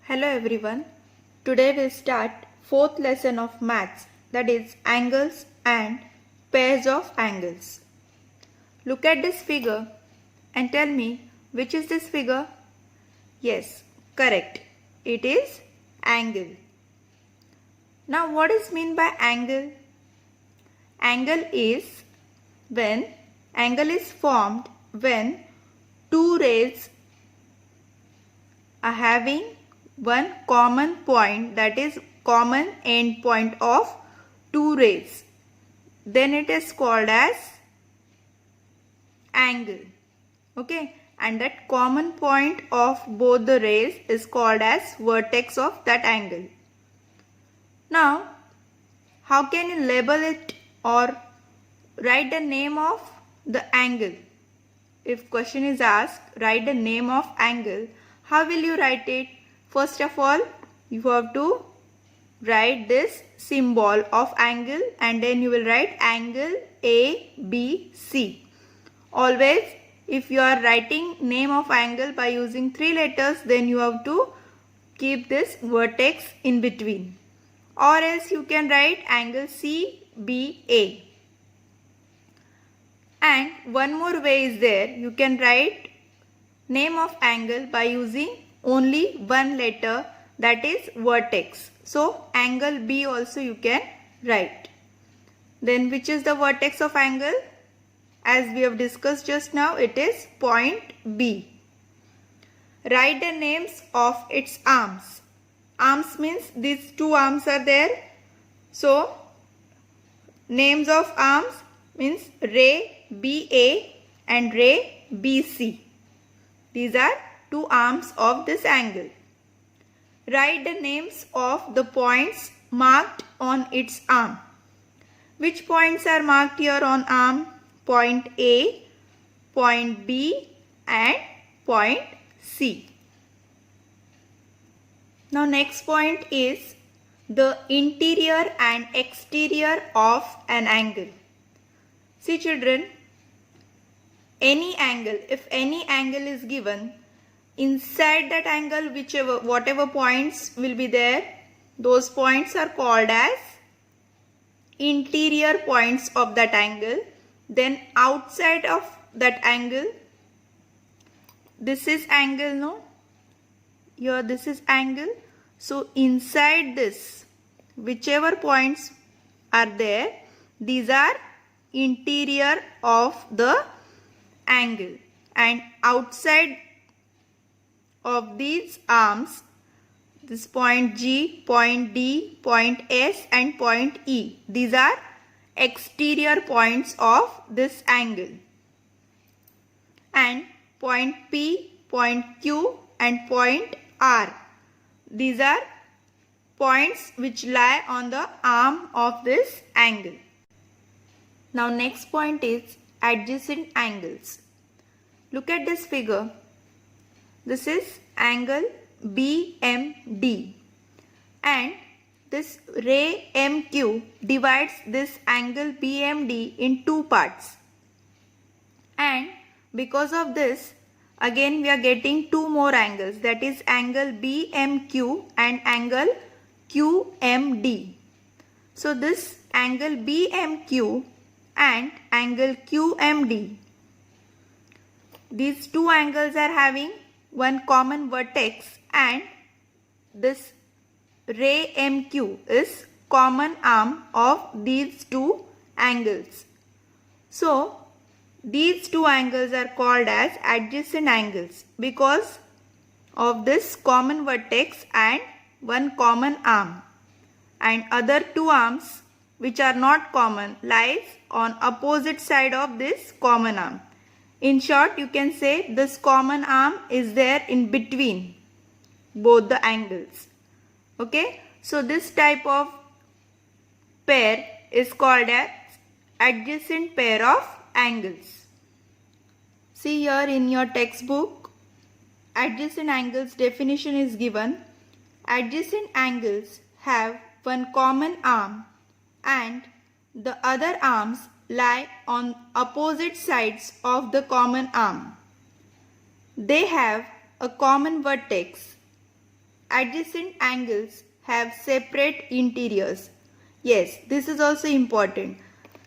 Hello everyone. Today we'll start fourth lesson of maths, that is angles and pairs of angles. Look at this figure and tell me which is this figure? Yes, correct. It is angle. Now what is mean by angle? Angle is formed when two rays are having one common point, that is common end point of two rays. Then it is called as angle. Okay, and that common point of both the rays is called as vertex of that angle. Now, how can you label it or write the name of the angle? If question is asked, write the name of angle, how will you write it? First of all, you have to write this symbol of angle and then you will write angle ABC. Always, if you are writing name of angle by using three letters, then you have to keep this vertex in between. Or else you can write angle CBA. And one more way is there, you can write name of angle by using only one letter, that is vertex. So angle B also you can write. Then which is the vertex of angle? As we have discussed just now, it is point B. Write the names of its arms. Arms means these two arms are there. So names of arms means ray BA and ray BC. These are two arms of this angle. Write the names of the points marked on its arm. Which points are marked here on arm? Point A, point B and point C. Now next point is the interior and exterior of an angle. See children, any angle, if any angle is given, inside that angle whatever points will be there, those points are called as interior points of that angle. Then outside of that angle, this is angle, no? Here this is angle. So inside this, whichever points are there, these are interior of the angle. And outside of these arms, this point G, point D, point S and point E, these are exterior points of this angle. And point P, point Q and point R, these are points which lie on the arm of this angle. Now next point is adjacent angles. Look at this figure. This is angle BMD and this ray MQ divides this angle BMD in two parts. And because of this, again we are getting two more angles, that is angle BMQ and angle QMD. So this angle BMQ and angle QMD, these two angles are having one common vertex and this ray MQ is common arm of these two angles. So these two angles are called as adjacent angles because of this common vertex and one common arm. And other two arms which are not common lies on opposite side of this common arm. In short, you can say this common arm is there in between both the angles. Okay, so this type of pair is called as adjacent pair of angles. See here in your textbook, adjacent angles definition is given. Adjacent angles have one common arm and the other arms lie on opposite sides of the common arm. They have a common vertex adjacent angles have separate interiors? Yes, this is also important.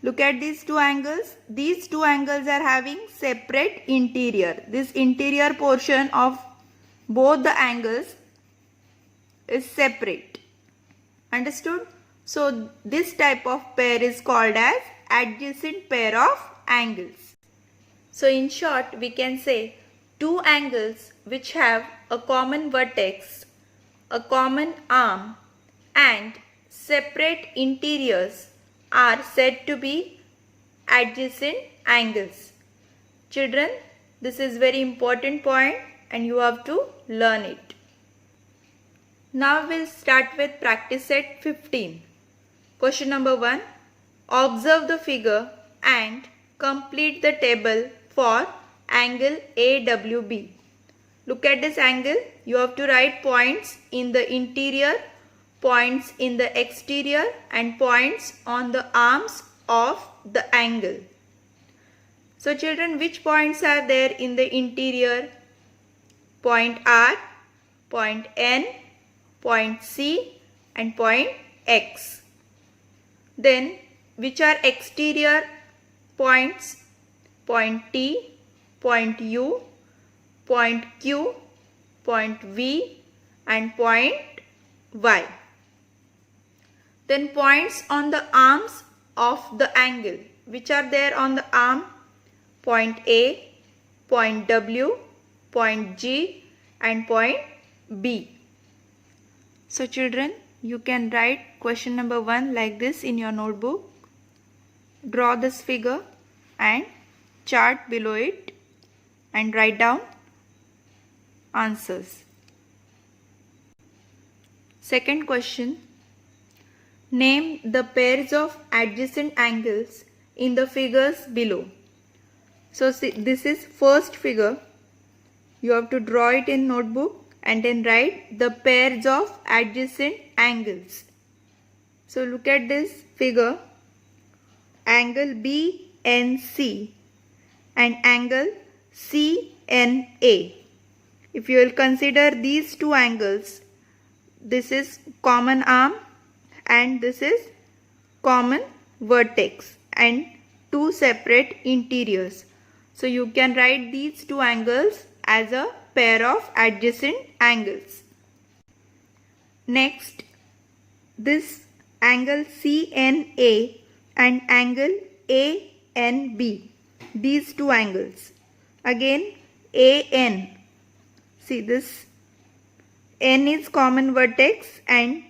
Look at these two angles. These two angles are having separate interior. This interior portion of both the angles is separate. Understood? So this type of pair is called as adjacent pair of angles. So in short, we can say two angles which have a common vertex, a common arm and separate interiors are said to be adjacent angles. Children, this is very important point and you have to learn it. Now we'll start with practice set 15. Question number 1. Observe the figure and complete the table for angle AWB. Look at this angle. You have to write points in the interior, points in the exterior and points on the arms of the angle. So children, which points are there in the interior? Point R, point N, point C and point X. Then which are exterior points? Point T, point U, point Q, point V and point Y. Then points on the arms of the angle. Which are there on the arm? Point A, point W, point G and point B. So children, you can write question number 1 like this in your notebook. Draw this figure and chart below it and write down answers. Second question. Name the pairs of adjacent angles in the figures below. So see, this is first figure. You have to draw it in notebook and then write the pairs of adjacent angles. So look at this figure. Angle BNC and angle CNA. If you will consider these two angles, this is common arm and this is common vertex and two separate interiors. So you can write these two angles as a pair of adjacent angles. Next, this angle CNA and angle ANB. These two angles. Again AN. See this N is common vertex and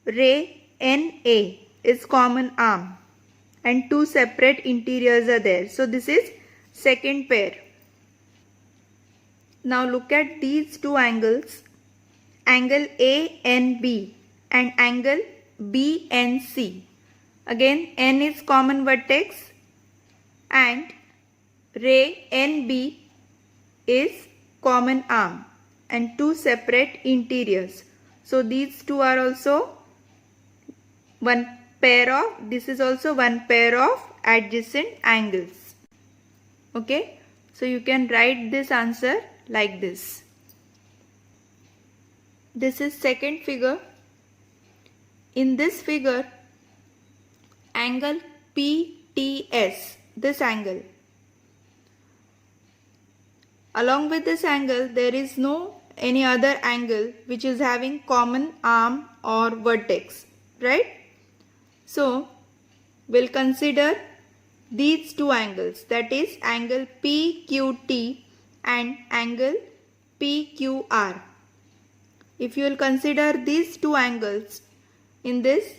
ray NA is common arm and two separate interiors are there. So this is second pair. Now look at these two angles. Angle ANB and angle BNC. Again N is common vertex and ray NB is common arm and two separate interiors. So these two are also one pair of, this is also one pair of adjacent angles. Okay, so you can write this answer like this. This is second figure. In this figure, angle PTS, this angle. Along with this angle, there is no any other angle which is having common arm or vertex, right? So, we'll consider these two angles, that is angle PQT and angle PQR. If you will consider these two angles, in this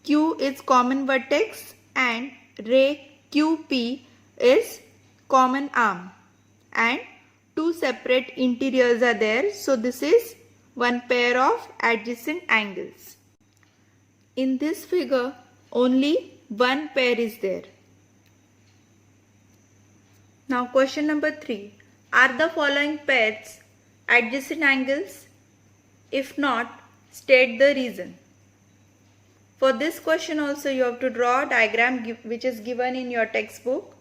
Q is common vertex and ray QP is common arm and two separate interiors are there. So this is one pair of adjacent angles. In this figure, only one pair is there. Now question number 3. Are the following pairs adjacent angles? If not, state the reason. For this question also you have to draw a diagram which is given in your textbook.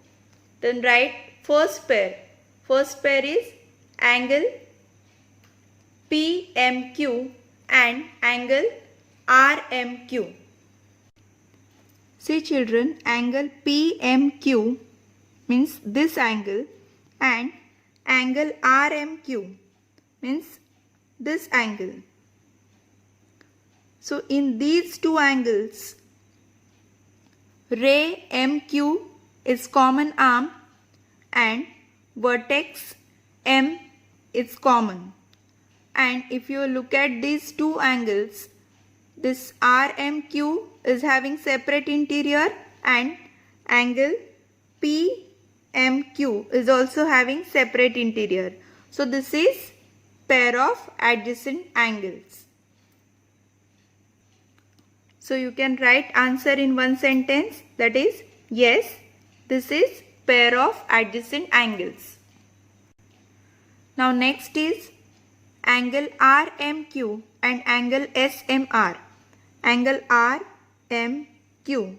Then write first pair. First pair is angle PMQ and angle RMQ. See children, angle PMQ means this angle and angle RMQ means this angle. So in these two angles, ray MQ is common arm and vertex M is common. And if you look at these two angles, this RMQ is having separate interior and angle PMQ is also having separate interior. So this is pair of adjacent angles. So you can write answer in one sentence, that is, yes, this is pair of adjacent angles. Now next is angle RMQ and angle SMR. Angle RMQ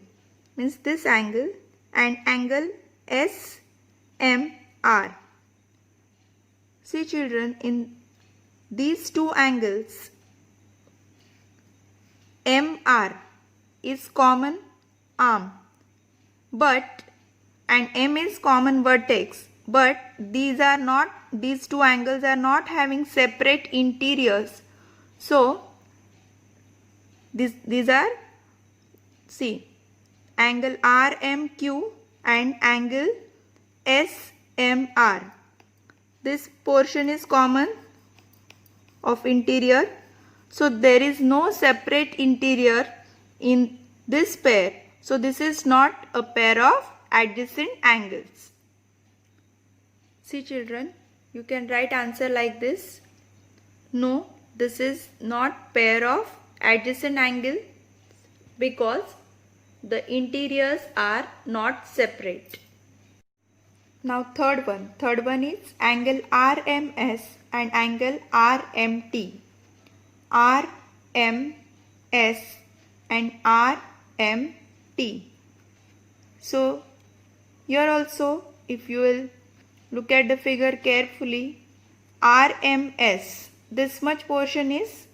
means this angle and angle SMR. See children, in these two angles, MR is common arm and M is common vertex, but these two angles are not having separate interiors. So these are, see, angle RMQ and angle SMR. This portion is common of interior. So there is no separate interior in this pair. So this is not a pair of adjacent angles. See children, you can write answer like this. No, this is not pair of adjacent angles because the interiors are not separate. Now third one is angle RMS and angle RMT. RMS and RMT. So here also, if you will look at the figure carefully, RMS, this much portion is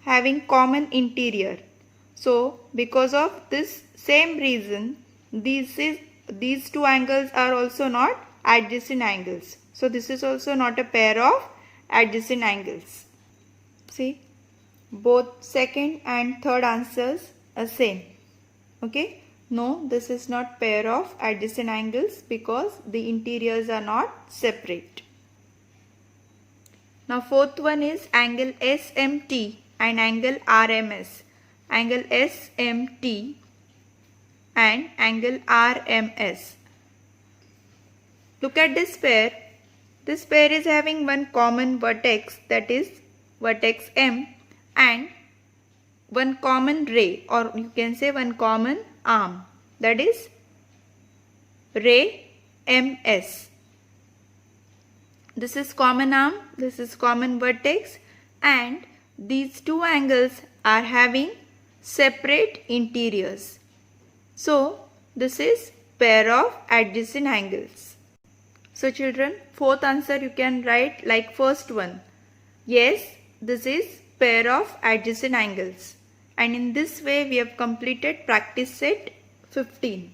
having common interior. So because of this same reason, these two angles are also not adjacent angles. So this is also not a pair of adjacent angles. See, both second and third answers are same. Okay, no, this is not pair of adjacent angles because the interiors are not separate. Now fourth one is angle SMT and angle RMS. Angle SMT and angle RMS. Look at this pair. This pair is having one common vertex, that is vertex M, and one common ray, or you can say one common arm, that is ray MS. This is common arm, this is common vertex, and these two angles are having separate interiors. So this is pair of adjacent angles. So children, fourth answer you can write like first one. Yes, this is pair of adjacent angles. And in this way we have completed practice set 15.